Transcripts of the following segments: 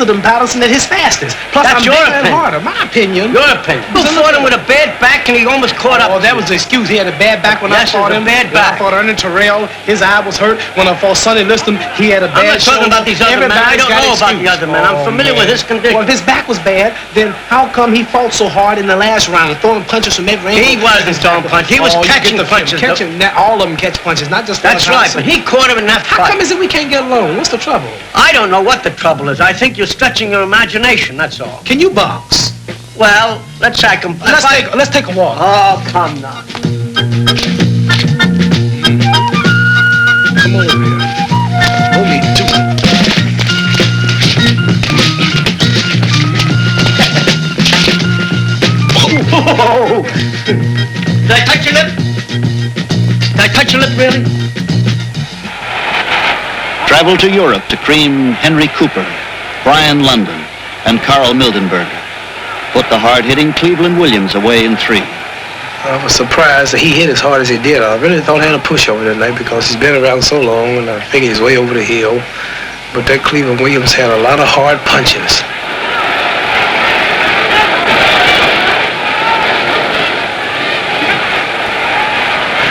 of them Patterson at his fastest. Plus, That's I'm your bigger and opinion. harder. My opinion. Your opinion. Who fought him with a bad back and he almost caught up? Oh, that was the excuse. He had a bad back when Yes, I fought it was him. a bad When I back. fought Ernie Terrell, his eye was hurt. When I fought Sonny Liston, he had a bad I'm not talking shoulder. about these other men. I Everybody's don't got know about excuse. the other men. I'm familiar with his condition. Well, if his back was bad, then how come he fought so hard in the last round, throwing punches from every angle? He wasn't throwing punches. He was you catching get the punches. Catching, all of them catch punches, not just That's one right, Patterson. but he caught him in that How fight. come is it we can't get along? What's the trouble? I don't know what the trouble is. I think you're stretching your imagination, that's all. Can you box? Well, let's say I can... Let's take a walk. Oh, come now. Come on over here. Don't need to. Oh. Did I touch your lip? Did I touch your lip, really? Traveled to Europe to cream Henry Cooper, Brian London, and Carl Mildenberger. Put the hard-hitting Cleveland Williams away in 3. I was surprised that he hit as hard as he did. I really thought he had a pushover tonight because he's been around so long, and I figured he's way over the hill. But that Cleveland Williams had a lot of hard punches.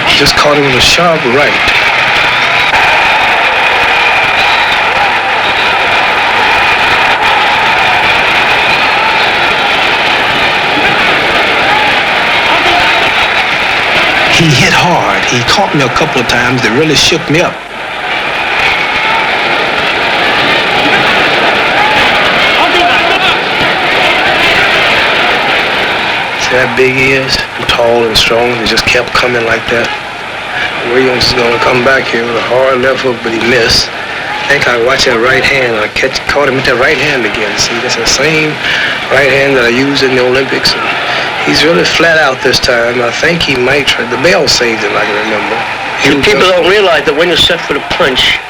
He just caught him with a sharp right. He hit hard. He caught me a couple of times that really shook me up. See how big he is? Tall and strong. He just kept coming like that. Williams is going to come back here with a hard left hook, but he missed. I think I watched that right hand. I caught him with that right hand again. See, that's the same right hand that I used in the Olympics. And he's really flat out this time. I think he might try. The bell saved him, I can remember. People don't realize that when you're set for the punch,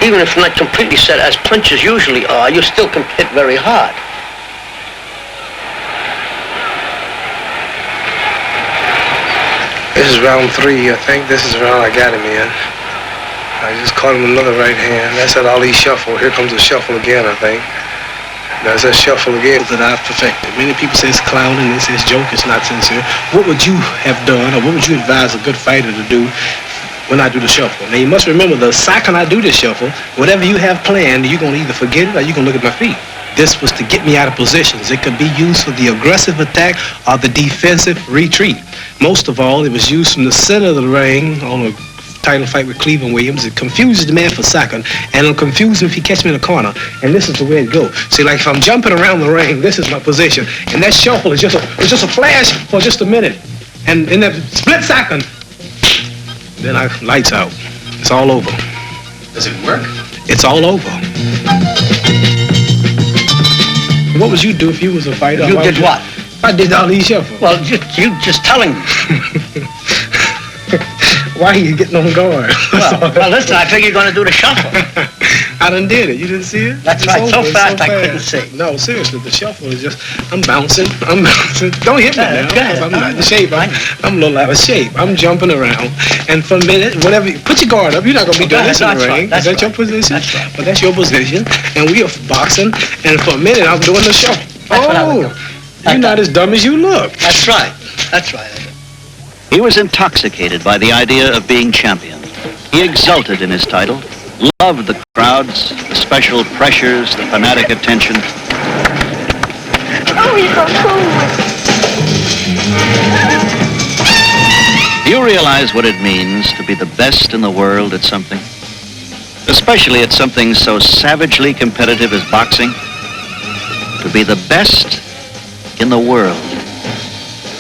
even if not completely set, as punches usually are, you still can hit very hard. This is round 3, I think. This is the round I got him in. I just caught him with another right hand. That's that Ali shuffle. Here comes the shuffle again, I think. That's that shuffle again that I've perfected. Many people say it's clowning, they say it's joke, it's not sincere. What would you have done, or what would you advise a good fighter to do when I do the shuffle? Now, you must remember, the second I do the shuffle, whatever you have planned, you're going to either forget it or you're going to look at my feet. This was to get me out of positions. It could be used for the aggressive attack or the defensive retreat. Most of all, it was used from the center of the ring on a title fight with Cleveland Williams. It confuses the man for a second, and it'll confuse him if he catches me in the corner. And this is the way it goes. See, like if I'm jumping around the ring, this is my position, and that shuffle is just a flash for just a minute, and in that split second, then lights out. It's all over. Does it work? It's all over. What would you do if you was a fighter? You did what? I did all these shuffles. Well, you just telling me. Why are you getting on guard? Well, listen, I figured you're going to do the shuffle. I done did it. You didn't see it? That's right. So fast I couldn't see. No, seriously, the shuffle is just, I'm bouncing. Don't hit me now, because I'm not in shape. I'm a little out of shape. I'm jumping around. And for a minute, whatever, put your guard up. You're not going to be doing this in the ring. Is that your position? That's right. But that's your position. And we are boxing. And for a minute, I'm doing the shuffle. You're not as dumb as you look. That's right. That's right. He was intoxicated by the idea of being champion. He exulted in his title, loved the crowds, the special pressures, the fanatic attention. Oh, he's so cool. Do you realize what it means to be the best in the world at something? Especially at something so savagely competitive as boxing? To be the best in the world.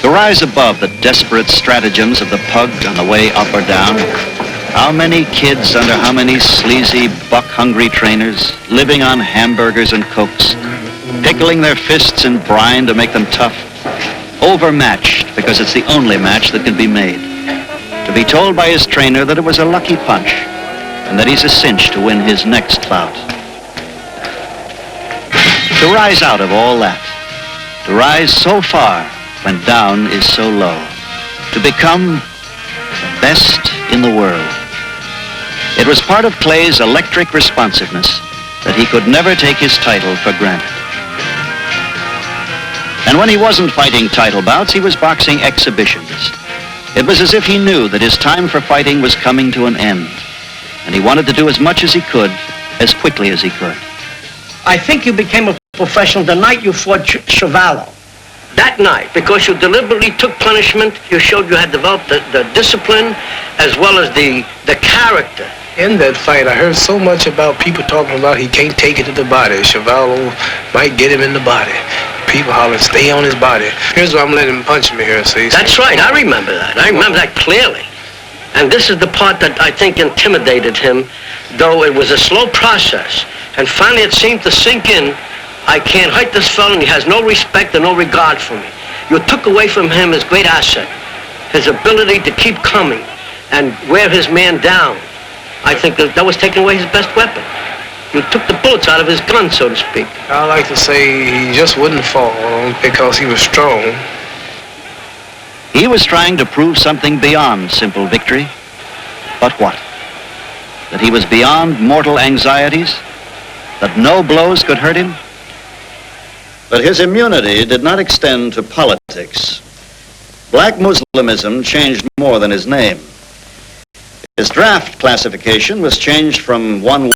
To rise above the desperate stratagems of the pug on the way up or down. How many kids under how many sleazy, buck-hungry trainers, living on hamburgers and cokes, pickling their fists in brine to make them tough, overmatched because it's the only match that can be made. To be told by his trainer that it was a lucky punch and that he's a cinch to win his next bout. To rise out of all that. To rise so far when down is so low. To become the best in the world. It was part of Clay's electric responsiveness that he could never take his title for granted. And when he wasn't fighting title bouts, he was boxing exhibitions. It was as if he knew that his time for fighting was coming to an end, and he wanted to do as much as he could, as quickly as he could. I think you became a professional the night you fought Chavallo. That night, because you deliberately took punishment, you showed you had developed the discipline as well as the character. In that fight, I heard so much about people talking about he can't take it to the body. Chavallo might get him in the body. People hollering, stay on his body. Here's where I'm letting him punch me here, see? That's right, I remember that. I remember that clearly. And this is the part that I think intimidated him, though it was a slow process. And finally it seemed to sink in, I can't hurt this fellow and he has no respect and no regard for me. You took away from him his great asset, his ability to keep coming and wear his man down. I think that was taking away his best weapon. You took the bullets out of his gun, so to speak. I like to say he just wouldn't fall because he was strong. He was trying to prove something beyond simple victory. But what? That he was beyond mortal anxieties? That no blows could hurt him? But his immunity did not extend to politics. Black Muslimism changed more than his name. His draft classification was changed from one